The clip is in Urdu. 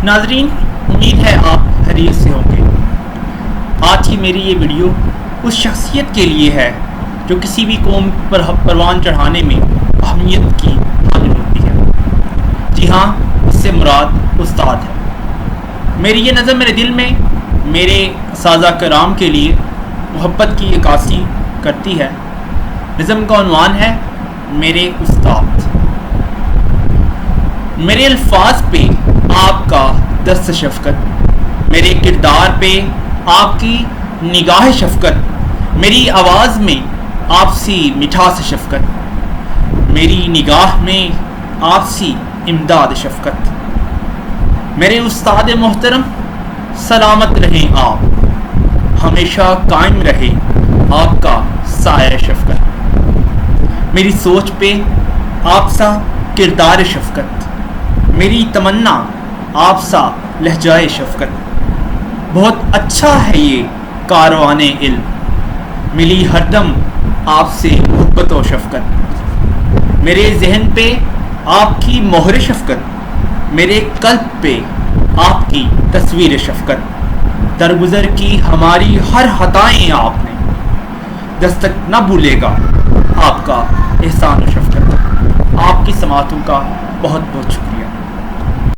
ناظرین، امید ہے آپ خیریت سے ہوں گے۔ آج کی میری یہ ویڈیو اس شخصیت کے لیے ہے جو کسی بھی قوم پر پروان چڑھانے میں اہمیت کی حامل ہوتی ہے۔ جی ہاں، اس سے مراد استاد ہے۔ میری یہ نظر میرے دل میں میرے اساتذہ کرام کے لیے محبت کی عکاسی کرتی ہے۔ نظم کا عنوان ہے میرے استاد۔ میرے الفاظ پہ آپ کا دست شفقت، میرے کردار پہ آپ کی نگاہ شفقت، میری آواز میں آپ سی مٹھاس شفقت، میری نگاہ میں آپ سی امداد شفقت۔ میرے استاد محترم، سلامت رہیں آپ، ہمیشہ قائم رہے آپ کا سایہ شفقت۔ میری سوچ پہ آپ سا کردار شفقت، میری تمنا آپ سا لہجۂ شفقت۔ بہت اچھا ہے یہ کاروان علم، ملی ہر دم آپ سے محبت و شفقت۔ میرے ذہن پہ آپ کی مہر شفقت، میرے قلب پہ آپ کی تصویر شفقت۔ درگزر کی ہماری ہر خطائیں آپ نے، دستک نہ بھولے گا آپ کا احسان و شفقت۔ آپ کی سماعتوں کا بہت بہت شکریہ۔